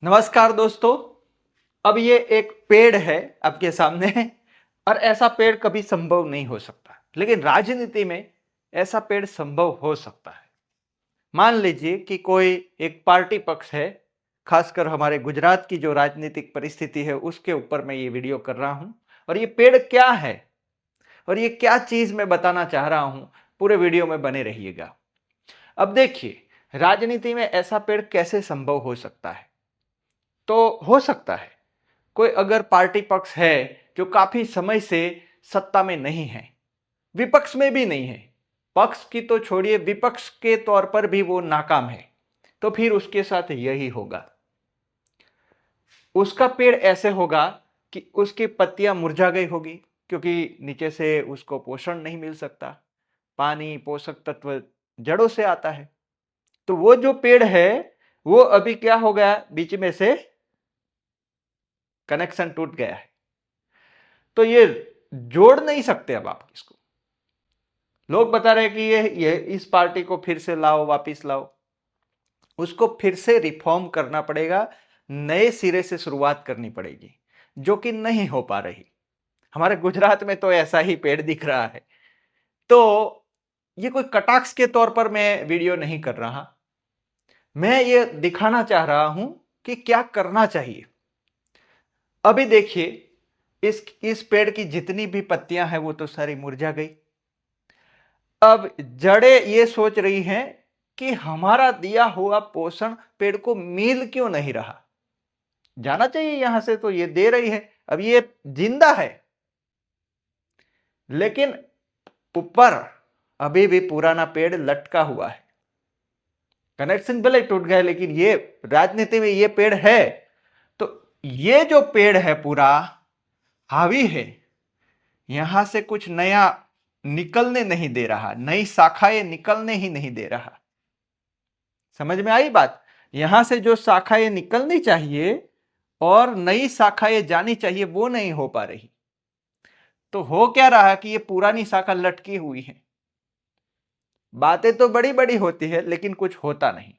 नमस्कार दोस्तों। अब ये एक पेड़ है आपके सामने और ऐसा पेड़ कभी संभव नहीं हो सकता, लेकिन राजनीति में ऐसा पेड़ संभव हो सकता है। मान लीजिए कि कोई एक पार्टी पक्ष है, खासकर हमारे गुजरात की जो राजनीतिक परिस्थिति है उसके ऊपर मैं ये वीडियो कर रहा हूं। और ये पेड़ क्या है और ये क्या चीज मैं बताना चाह रहा हूं, पूरे वीडियो में बने रहिएगा। अब देखिए, राजनीति में ऐसा पेड़ कैसे संभव हो सकता है। तो हो सकता है कोई अगर पार्टी पक्ष है जो काफी समय से सत्ता में नहीं है, विपक्ष में भी नहीं है, पक्ष की तो छोड़िए विपक्ष के तौर पर भी वो नाकाम है, तो फिर उसके साथ यही होगा। उसका पेड़ ऐसे होगा कि उसकी पत्तियां मुरझा गई होगी, क्योंकि नीचे से उसको पोषण नहीं मिल सकता, पानी पोषक तत्व जड़ों से आता है। तो वो जो पेड़ है वो अभी क्या हो गया, बीच में से कनेक्शन टूट गया है, तो ये जोड़ नहीं सकते अब आप इसको। लोग बता रहे हैं कि ये इस पार्टी को फिर से लाओ, वापिस लाओ। उसको फिर से रिफॉर्म करना पड़ेगा, नए सिरे से शुरुआत करनी पड़ेगी, जो कि नहीं हो पा रही। हमारे गुजरात में तो ऐसा ही पेड़ दिख रहा है। तो ये कोई कटाक्ष के तौर पर मैं वीडियो नहीं कर रहा, मैं ये दिखाना चाह रहा हूं कि क्या करना चाहिए। अभी देखिए, इस पेड़ की जितनी भी पत्तियां हैं वो तो सारी मुरझा गई। अब जड़ें ये सोच रही हैं कि हमारा दिया हुआ पोषण पेड़ को मिल क्यों नहीं रहा, जाना चाहिए यहां से, तो ये दे रही है, अब ये जिंदा है, लेकिन ऊपर अभी भी पुराना पेड़ लटका हुआ है। कनेक्शन भले टूट गए, लेकिन ये राजनीति में ये पेड़ है। तो ये जो पेड़ है पूरा हावी है, यहां से कुछ नया निकलने नहीं दे रहा, नई शाखाएं निकलने ही नहीं दे रहा। समझ में आई बात? यहां से जो शाखाएं निकलनी चाहिए और नई शाखाएं जानी चाहिए वो नहीं हो पा रही। तो हो क्या रहा कि ये पुरानी शाखा लटकी हुई है। बातें तो बड़ी बड़ी होती है लेकिन कुछ होता नहीं।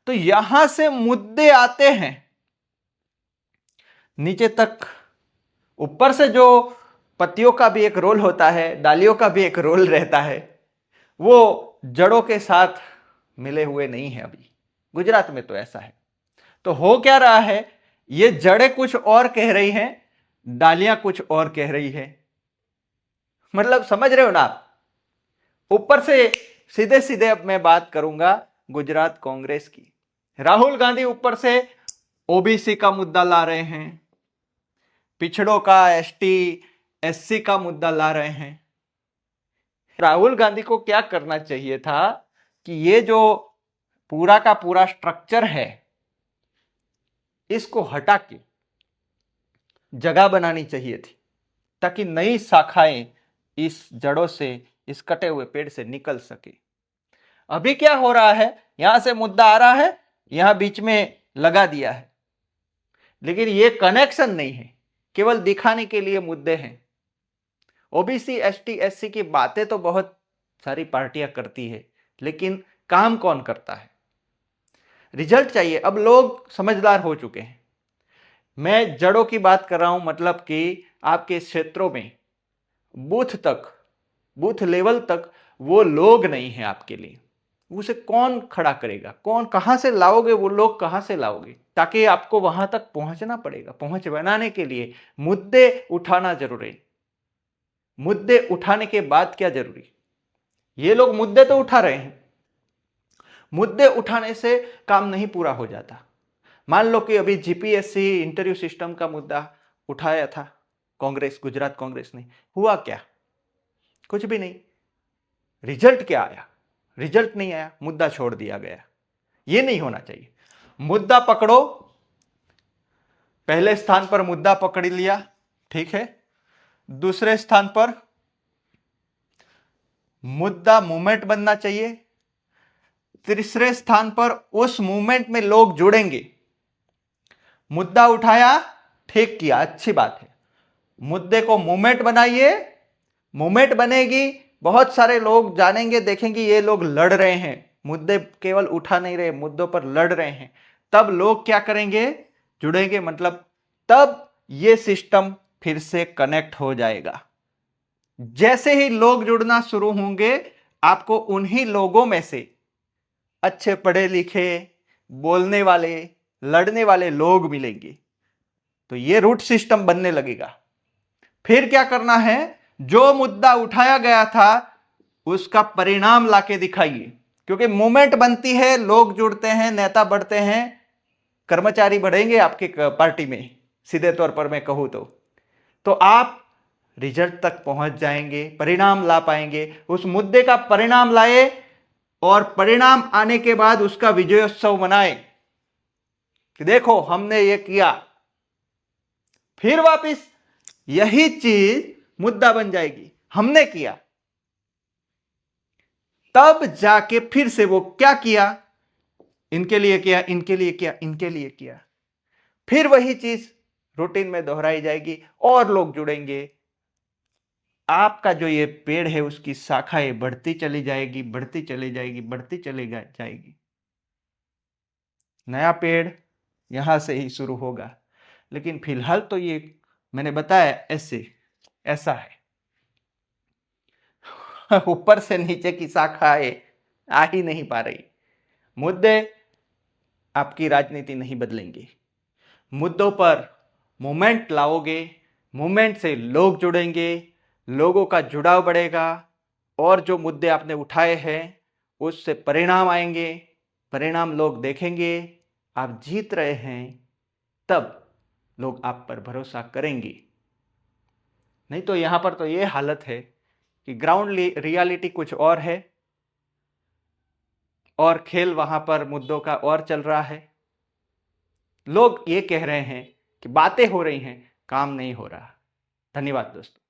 तो यहां से मुद्दे आते हैं नीचे तक। ऊपर से जो पत्तियों का भी एक रोल होता है, डालियों का भी एक रोल रहता है, वो जड़ों के साथ मिले हुए नहीं है अभी। गुजरात में तो ऐसा है। तो हो क्या रहा है, ये जड़ें कुछ और कह रही हैं, डालियां कुछ और कह रही है। मतलब समझ रहे हो ना आप? ऊपर से सीधे सीधे अब मैं बात करूंगा गुजरात कांग्रेस की। राहुल गांधी ऊपर से ओबीसी का मुद्दा ला रहे हैं, पिछड़ों का, एसटी एससी का मुद्दा ला रहे हैं। राहुल गांधी को क्या करना चाहिए था कि ये जो पूरा का पूरा स्ट्रक्चर है इसको हटा के जगह बनानी चाहिए थी, ताकि नई शाखाएं इस जड़ों से, इस कटे हुए पेड़ से निकल सके। अभी क्या हो रहा है, यहां से मुद्दा आ रहा है, यहां बीच में लगा दिया है, लेकिन ये कनेक्शन नहीं है, केवल दिखाने के लिए मुद्दे हैं। ओबीसी एसटी एससी की बातें तो बहुत सारी पार्टियां करती है, लेकिन काम कौन करता है? रिजल्ट चाहिए। अब लोग समझदार हो चुके हैं। मैं जड़ों की बात कर रहा हूं, मतलब कि आपके क्षेत्रों में बूथ तक, बूथ लेवल तक वो लोग नहीं है आपके लिए। उसे कौन खड़ा करेगा, कौन, कहां से लाओगे, वो लोग कहां से लाओगे? ताकि आपको वहां तक पहुंचना पड़ेगा। पहुंच बनाने के लिए मुद्दे उठाना जरूरी। मुद्दे उठाने के बाद क्या जरूरी? ये लोग मुद्दे तो उठा रहे हैं, मुद्दे उठाने से काम नहीं पूरा हो जाता। मान लो कि अभी जीपीएससी इंटरव्यू सिस्टम का मुद्दा उठाया था कांग्रेस, गुजरात कांग्रेस ने, हुआ क्या? कुछ भी नहीं। रिजल्ट क्या आया? रिजल्ट नहीं आया, मुद्दा छोड़ दिया गया। यह नहीं होना चाहिए। मुद्दा पकड़ो, पहले स्थान पर मुद्दा पकड़ लिया, ठीक है। दूसरे स्थान पर मुद्दा मूवमेंट बनना चाहिए। तीसरे स्थान पर उस मूवमेंट में लोग जुड़ेंगे। मुद्दा उठाया, ठीक किया, अच्छी बात है। मुद्दे को मूवमेंट बनाइए, मूवमेंट बनेगी, बहुत सारे लोग जानेंगे, देखेंगे ये लोग लड़ रहे हैं, मुद्दे केवल उठा नहीं रहे, मुद्दों पर लड़ रहे हैं। तब लोग क्या करेंगे? जुड़ेंगे मतलब तब ये सिस्टम फिर से कनेक्ट हो जाएगा। जैसे ही लोग जुड़ना शुरू होंगे, आपको उन्हीं लोगों में से अच्छे पढ़े लिखे, बोलने वाले, लड़ने वाले लोग मिलेंगे, तो ये रूट सिस्टम बनने लगेगा। फिर क्या करना है, जो मुद्दा उठाया गया था उसका परिणाम लाके दिखाइए, क्योंकि मूवमेंट बनती है, लोग जुड़ते हैं, नेता बढ़ते हैं, कर्मचारी बढ़ेंगे आपके पार्टी में, सीधे तौर पर मैं कहूं तो आप रिजल्ट तक पहुंच जाएंगे, परिणाम ला पाएंगे। उस मुद्दे का परिणाम लाए और परिणाम आने के बाद उसका विजयोत्सव मनाए कि देखो हमने ये किया। फिर वापस यही चीज मुद्दा बन जाएगी, हमने किया। तब जाके फिर से वो क्या किया, इनके लिए किया, इनके लिए किया, इनके लिए किया। फिर वही चीज रूटीन में दोहराई जाएगी और लोग जुड़ेंगे। आपका जो ये पेड़ है उसकी शाखाएं बढ़ती चली जाएगी, बढ़ती चली जाएगी, बढ़ती चली जाएगी। नया पेड़ यहां से ही शुरू होगा। लेकिन फिलहाल तो ये मैंने बताया ऐसा है। ऊपर से नीचे की शाखाएं आ ही नहीं पा रही। मुद्दे आपकी राजनीति नहीं बदलेंगे। मुद्दों पर मूवमेंट लाओगे, मूवमेंट से लोग जुड़ेंगे, लोगों का जुड़ाव बढ़ेगा और जो मुद्दे आपने उठाए हैं उससे परिणाम आएंगे। परिणाम लोग देखेंगे, आप जीत रहे हैं, तब लोग आप पर भरोसा करेंगे। नहीं तो यहां पर तो ये हालत है कि ग्राउंड रियलिटी कुछ और है और खेल वहां पर मुद्दों का और चल रहा है। लोग ये कह रहे हैं कि बातें हो रही हैं, काम नहीं हो रहा। धन्यवाद दोस्तों।